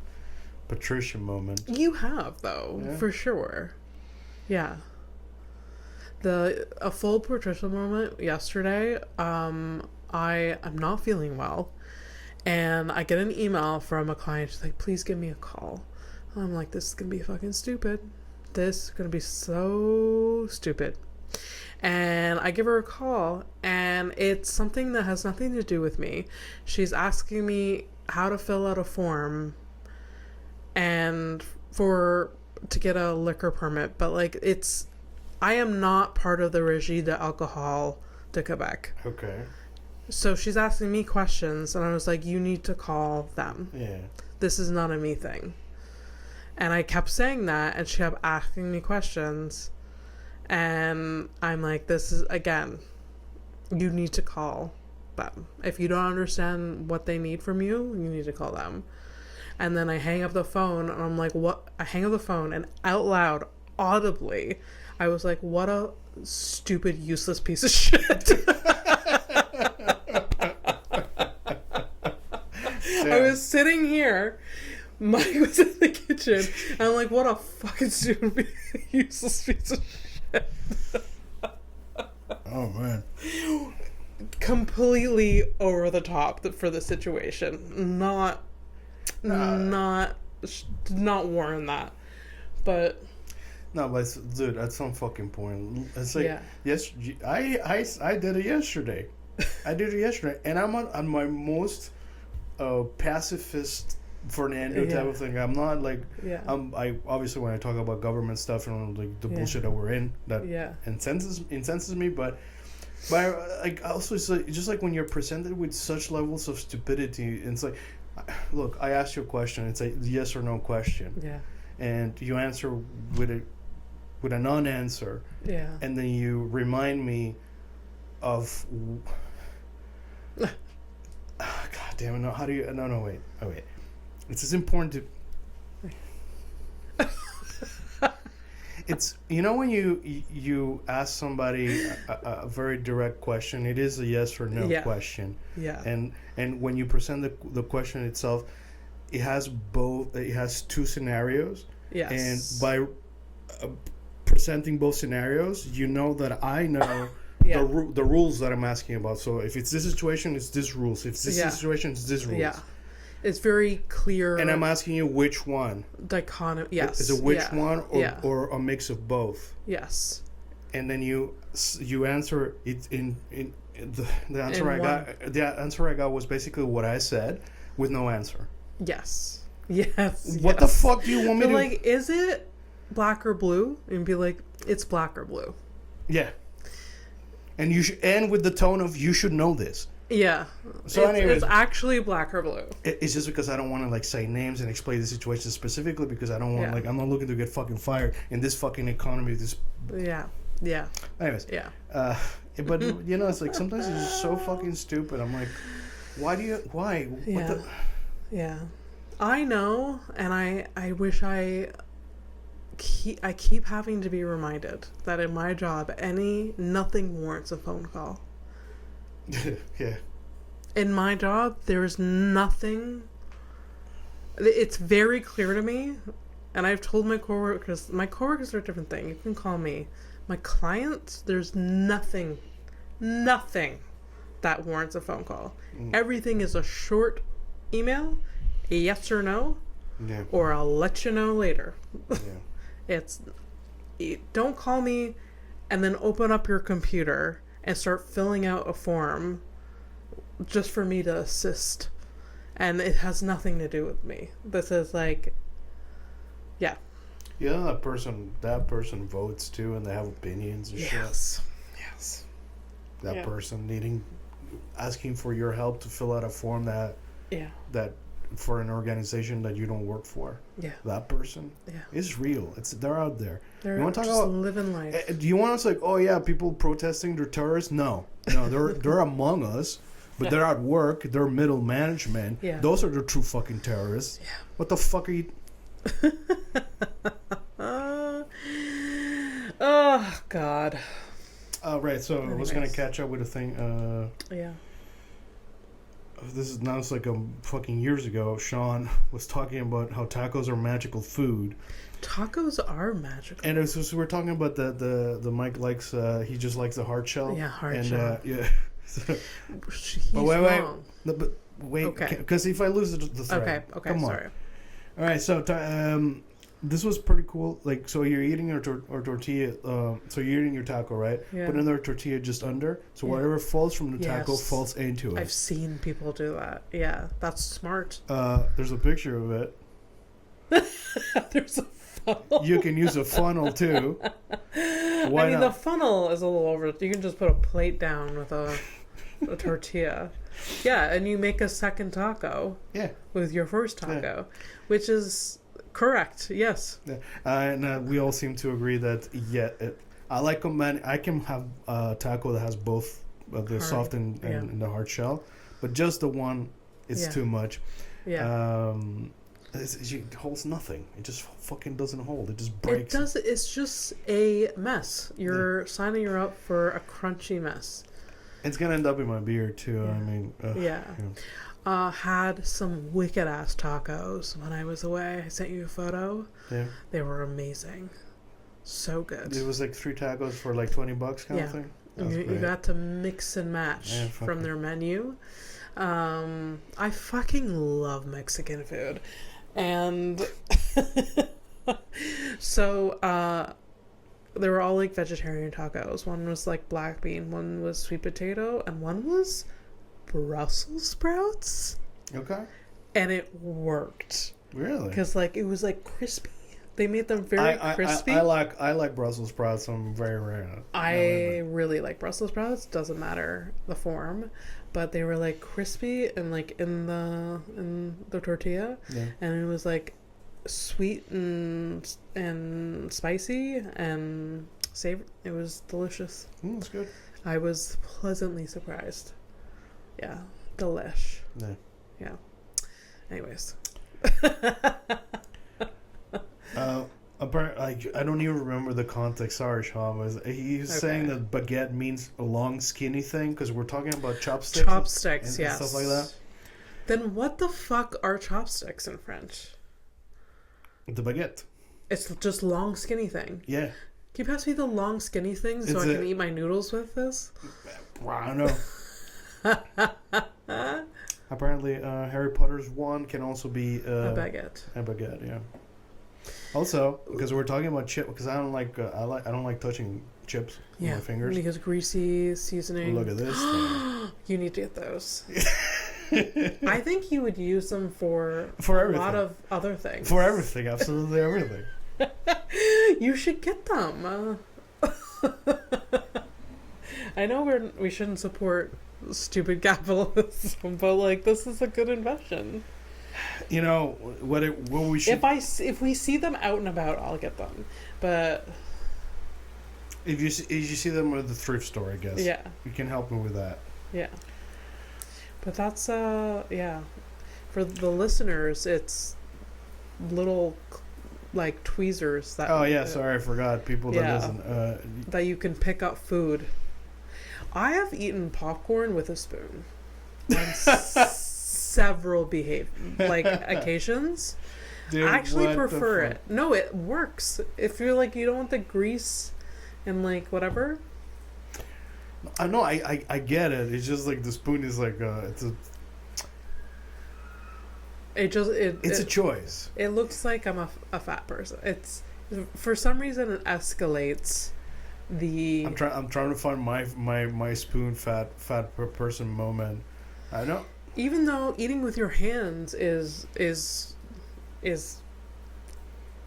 Patricia moment. You have, though, for sure. Yeah. A full Patricia moment yesterday, I'm not feeling well. And I get an email from a client. She's like, please give me a call. I'm like, this is going to be fucking stupid. This is going to be so stupid. And I give her a call, and it's something that has nothing to do with me. She's asking me how to fill out a form and to get a liquor permit. But like, I am not part of the Régie d'Alcool de Quebec. Okay. So she's asking me questions, and I was like, you need to call them. Yeah. This is not a me thing. And I kept saying that, and she kept asking me questions. And I'm like, this is, again, you need to call them. If you don't understand what they need from you, you need to call them. And then I hang up the phone, and I'm like, what? I hang up the phone, and out loud, audibly, I was like, what a stupid, useless piece of shit. I was sitting here, Mike was in the kitchen, and I'm like, what a fucking stupid, useless piece of shit. Oh, man. Completely over the top for the situation. Not warrant that. But... No, but dude, at some fucking point, it's like, yes, I did it yesterday. And I'm on my most pacifist Fernando type of thing. I'm not like, I obviously when I talk about government stuff and like the bullshit that we're in, that incenses me, but like also it's like, just like when you're presented with such levels of stupidity, it's like, look, I asked you a question. It's a yes or no question, and you answer with a non-answer, and then you remind me of God damn it, no, how do you wait it's as important to it's, you know, when you ask somebody a very direct question, it is a yes or no question, and when you present the question itself, it has two scenarios, and by presenting both scenarios, you know that I know the rules that I'm asking about. So if it's this situation, it's this rules. If it's this situation, it's this rules. Yeah, it's very clear. And I'm asking you which one. Dichotomy. Yes. Is it which one or a mix of both? Yes. And then you answer it in the answer I got. The answer I got was basically what I said with no answer. Yes. Yes. What the fuck do you want me to? Like, is it black or blue? And be like, it's black or blue. Yeah. And you should end with the tone of, you should know this. Yeah. So anyways, it's actually black or blue. It's just because I don't want to like say names and explain the situation specifically, because I don't want I'm not looking to get fucking fired in this fucking economy. Yeah. Anyways. Yeah. But you know, it's like sometimes it's just so fucking stupid. I'm like, why? Yeah. I know, and I wish I keep having to be reminded that in my job, nothing warrants a phone call. Yeah. In my job, there's nothing. It's very clear to me, and I've told my coworkers are a different thing. You can call me. My clients, there's nothing that warrants a phone call. Everything is a short email, a yes or no, or I'll let you know later. Don't call me and then open up your computer and start filling out a form just for me to assist. And it has nothing to do with me. This is like, that person votes too, and they have opinions and shit. Yes. That person asking for your help to fill out a form that for an organization that you don't work for. Yeah. That person is real. They're out there. They're you want to talk about living life. Do you want us like, oh yeah, people protesting, they're terrorists? No, they're among us. but they're at work. They're middle management. Yeah. Those are the true fucking terrorists. Yeah. What the fuck are you? Oh God. Right. So I was gonna catch up with a thing. Yeah. This is now, it's like fucking years ago. Sean was talking about how tacos are magical food. Tacos are magical. And it was, we were talking about the Mike likes. He just likes the hard shell. Yeah, hard shell. Yeah. He's but wrong. Wait, Okay. Because if I lose the thread, Okay. come on. Sorry. All right, so this was pretty cool. Like, so you're eating your tortilla. So you're eating your taco, right? Yeah. Put another tortilla just under, so whatever falls from the taco Yes. falls into it. I've seen people do that. Yeah, that's smart. There's a picture of it. There's a funnel. You can use a funnel too. Why not? The funnel is a little over. You can just put a plate down with a tortilla. Yeah, and you make a second taco. Yeah. With your first taco, which is correct. Yes. Yeah. And we all seem to agree that I like them. I can have a taco that has both the soft and the hard shell, but just the one is too much. Yeah. It holds nothing. It just fucking doesn't hold. It just breaks. It does. It's just a mess. You're signing her up for a crunchy mess. It's gonna end up in my beer too. Yeah. I mean, had some wicked ass tacos when I was away. I sent you a photo. Yeah, they were amazing. So good. It was like 3 tacos for like $20 kind of thing. You got to mix and match from their menu. I fucking love Mexican food, and so they were all like vegetarian tacos. One was like black bean, one was sweet potato, and one was Brussels sprouts. Okay. And it worked. Really? Because like it was like crispy. They made them very crispy. I like Brussels sprouts. I'm very rare. I really like Brussels sprouts. Doesn't matter the form, but they were like crispy and like in the tortilla, and it was like sweet and spicy and savory. It was delicious. That's good. I was pleasantly surprised. Yeah, delish. Yeah. Anyways. I don't even remember the context. Sorry, Sean. He was saying that baguette means a long, skinny thing because we're talking about chopsticks. Chopsticks, and stuff like that. Then what the fuck are chopsticks in French? The baguette. It's just long, skinny thing. Yeah. Can you pass me the long, skinny thing so I can eat my noodles with this? I don't know. Apparently, Harry Potter's wand can also be a baguette. A baguette, yeah. Also, because we're talking about chip, because I don't like touching chips with my fingers. Because greasy seasoning. Look at this thing. You need to get those. I think you would use them for everything. A lot of other things. For everything, absolutely everything. You should get them. I know we shouldn't support stupid capitalism, but like this is a good invention. You know what we should. If we see them out and about, I'll get them. But if you see them at the thrift store, I guess. Yeah. You can help me with that. Yeah. But that's for the listeners, it's little like tweezers that. Oh yeah, sorry, I forgot. People that listen. That you can pick up food. I have eaten popcorn with a spoon on several occasions. Dude, I actually prefer it. No, it works. If you're like you don't want the grease and like whatever. I know. I get it. It's just like the spoon is like it's a choice. It looks like I'm a fat person. It's for some reason it escalates. I'm trying to find my spoon fat person moment. I know. Even though eating with your hands is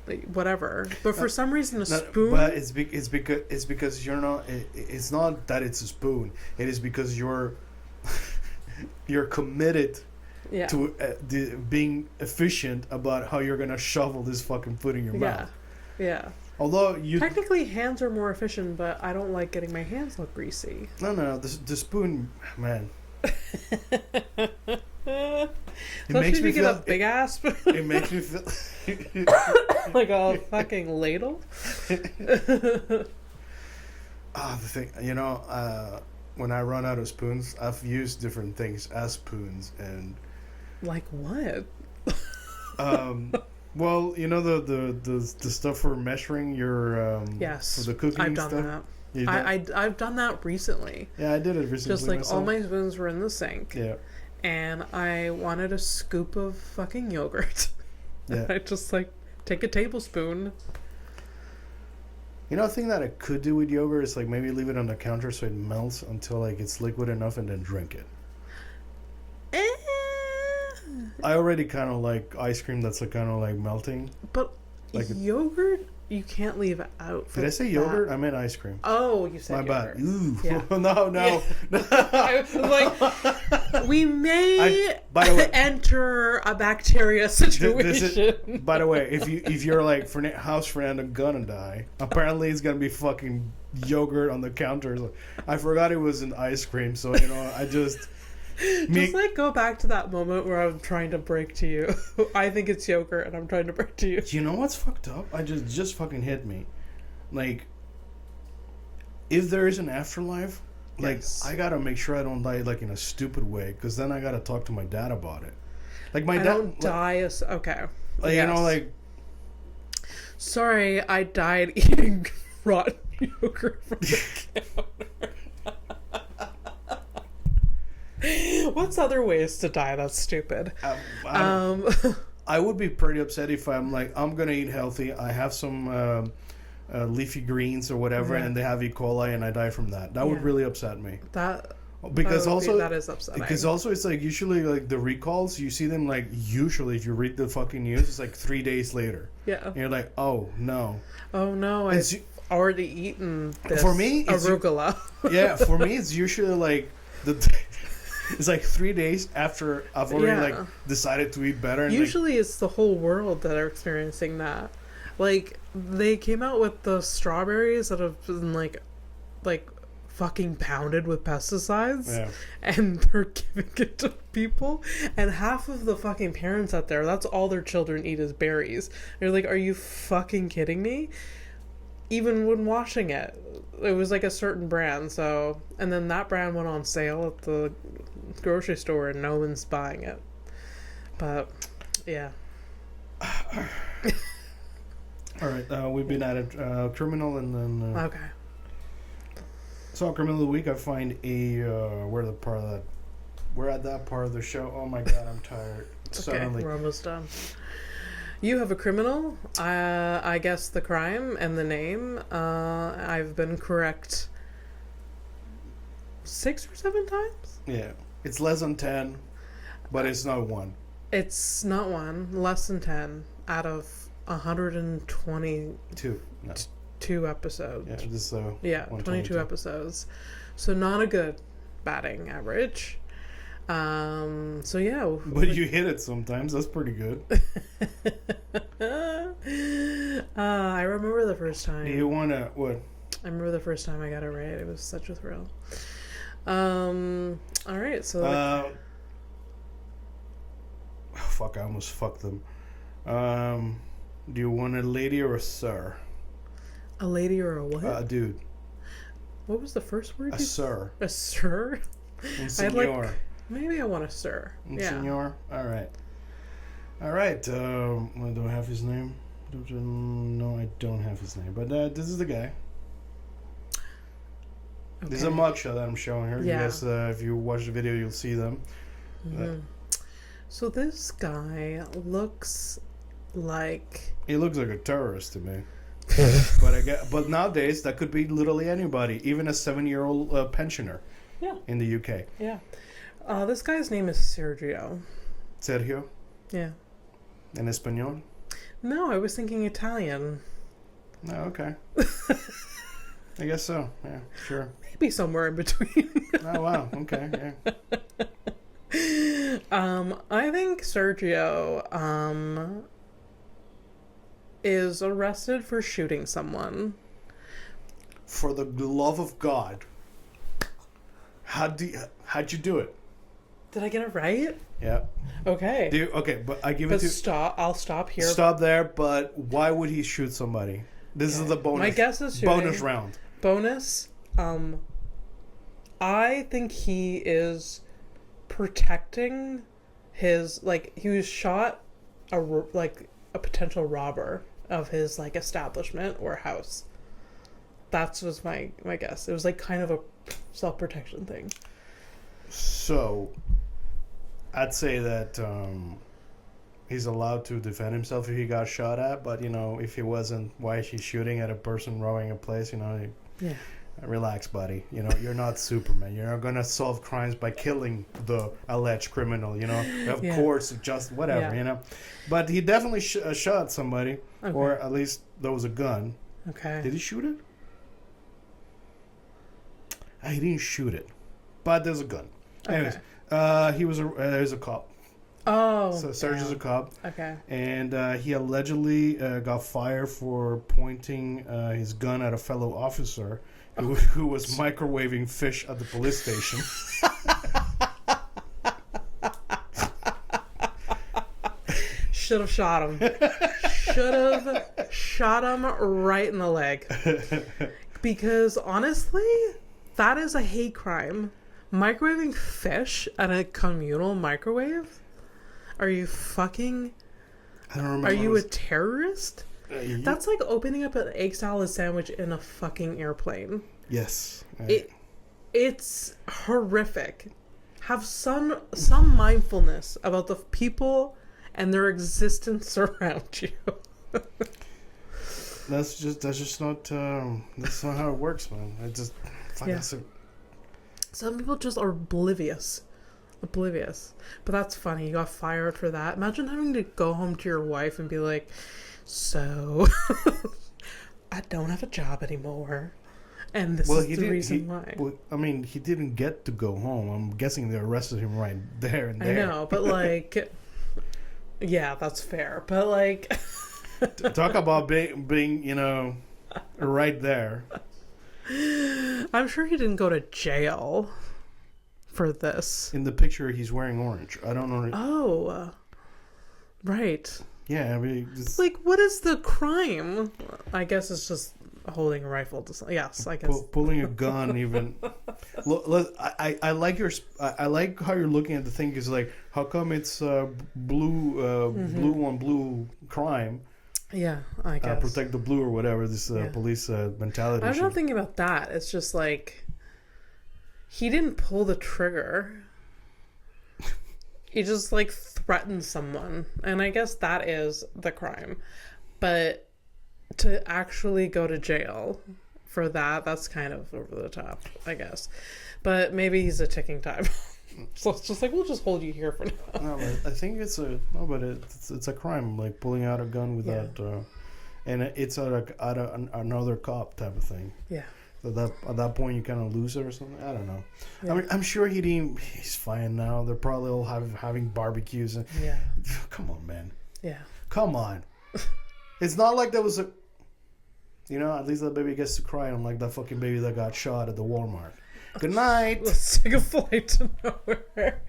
like whatever, but for some reason spoon. But it's because you're not. It's not that it's a spoon. It is because you're committed to being efficient about how you're gonna shovel this fucking food in your mouth. Yeah. Although technically hands are more efficient, but I don't like getting my hands look greasy. No, the spoon, man. Especially if you get a big ass spoon. It makes me feel like a fucking ladle. The thing, when I run out of spoons, I've used different things as spoons, and like what? Well, the stuff for measuring your yes, for the cooking I've done stuff. that. I've done that recently. Yeah, I did it recently. Just like myself. all my spoons were in the sink. Yeah. And I wanted a scoop of fucking yogurt. Yeah. I just like take a tablespoon. A thing that I could do with yogurt is like maybe leave it on the counter so it melts until like it's liquid enough and then drink it. I already kind of like ice cream that's like kind of like melting. But like yogurt, you can't leave it out. Did I say yogurt? I meant ice cream. Oh, you said yogurt. My bad. Ooh. Yeah. No. Yeah. I was like, we may by the way, enter a bacteria situation. By the way, if you're like how's Fernando gonna die? Apparently, it's gonna be fucking yogurt on the counter. I forgot it was an ice cream, so I just. Just like go back to that moment where I'm trying to break to you. I think it's yogurt and I'm trying to break to you. You know what's fucked up? I just fucking hit me. Like, if there is an afterlife, yes. like I gotta make sure I don't die like in a stupid way, because then I gotta talk to my dad about it. Like my dad don't die as okay. Like, yes. Sorry, I died eating rotten yogurt from the counter. What's other ways to die? That's stupid. I would be pretty upset if I'm like, I'm gonna eat healthy. I have some leafy greens or whatever, and they have E. coli, and I die from that. That would really upset me. That is upsetting. Because also it's like usually like the recalls, you see them like usually if you read the fucking news, it's like 3 days later. Yeah. And you're like, oh no. I've already eaten this for me arugula. Yeah, for me it's usually like it's like 3 days after I've already like decided to eat better. And usually it's the whole world that are experiencing that. Like they came out with the strawberries that have been like fucking pounded with pesticides, and they're giving it to people, and half of the fucking parents out there, that's all their children eat is berries. You're like, are you fucking kidding me? Even when washing it was like a certain brand, so, and then that brand went on sale at the grocery store and no one's buying it. But yeah. All right, we've been at it. Criminal, and then okay. So criminal of the week. I find we're at that part of the show. Oh my god, I'm tired. Okay, we're almost done. You have a criminal. I guess the crime and the name. I've been correct 6 or 7 times. Yeah, it's less than 10, but it's not 1. It's not 1. Less than 10 out of 122. No. 2 episodes. Yeah, just 22 episodes. So not a good batting average. So yeah. But you hit it sometimes. That's pretty good. I remember the first time. You wanna what? I remember the first time I got it right. It was such a thrill. All right. So. Fuck! I almost fucked them. Do you want a lady or a sir? A lady or a what? A dude. What was the first word? A sir. A sir? Un senor. Maybe I want a sir. Un senor? Alright. Alright. Do I have his name? No, I don't have his name. But this is the guy. Okay. This is a mugshot that I'm showing her. Yeah. Yes, if you watch the video, you'll see them. Mm-hmm. So this guy looks like... He looks like a terrorist to me. But nowadays that could be literally anybody, even a 7-year-old pensioner. Yeah. In the UK. Yeah. This guy's name is Sergio. Sergio? Yeah. In Espanol? No, I was thinking Italian. Oh, okay. I guess so. Yeah, sure. Maybe somewhere in between. Oh wow. Okay. Yeah. I think Sergio is arrested for shooting someone. For the love of God, how'd you do it? Did I get it right? Yeah. Okay. Okay, but I give it to... Stop. I'll stop here. Stop there, but why would he shoot somebody? This is the bonus. My guess is shooting. Bonus round. Bonus. I think he is protecting his, like, he was shot a potential robber of his, like, establishment or house. That was my guess. It was like kind of a self-protection thing. So, I'd say that he's allowed to defend himself if he got shot at, but, you know, if he wasn't, why is he shooting at a person robbing a place, you know? Yeah. Relax, buddy. You know, you're not Superman. You're not gonna solve crimes by killing the alleged criminal. You know, of course, just whatever. You know, but he definitely shot somebody, or at least there was a gun. Okay. Did he shoot it? He didn't shoot it, but there's a gun. Anyways, he was there's a cop. Oh. So Serge is a cop. Okay. And he allegedly got fired for pointing his gun at a fellow officer who was microwaving fish at the police station. Should have shot him. Should have shot him right in the leg. Because honestly, that is a hate crime. Microwaving fish at a communal microwave? Are you fucking... I don't remember. Are you a terrorist? That's like opening up an egg salad sandwich in a fucking airplane. Yes. It's horrific. Have some mindfulness about the people and their existence around you. That's just not that's not how it works, man. I just Some people just are oblivious. But that's funny. You got fired for that. Imagine having to go home to your wife and be like, so I don't have a job anymore, and this is the reason why. Well, I mean, he didn't get to go home. I'm guessing they arrested him right there and there. I know, but like, yeah, that's fair. But like, talk about being, you know, right there. I'm sure he didn't go to jail for this. In the picture, he's wearing orange. I don't know. Oh, right. Yeah, I mean, it's like, what is the crime? I guess it's just holding a rifle. Yes, I guess pulling a gun. Even I like I like how you're looking at the thing. Is like, how come it's blue on blue crime? Yeah, I guess protect the blue or whatever. This police mentality. I'm not thinking about that. It's just like he didn't pull the trigger. He just like threatened someone, and I guess that is the crime. But to actually go to jail for that's kind of over the top, I guess. But maybe he's a ticking time. So it's just like, we'll just hold you here for now. No, I think it's a crime, like pulling out a gun without, and it's at another cop type of thing. Yeah. So at that point you kind of lose it or something. I don't know. Yeah. I mean, I'm sure he's fine now. They're probably all having barbecues and. Yeah. Come on, man. Yeah. Come on. It's not like there was a. You know, at least that baby gets to cry unlike that fucking baby that got shot at the Walmart. Good night. Let's take a flight to nowhere.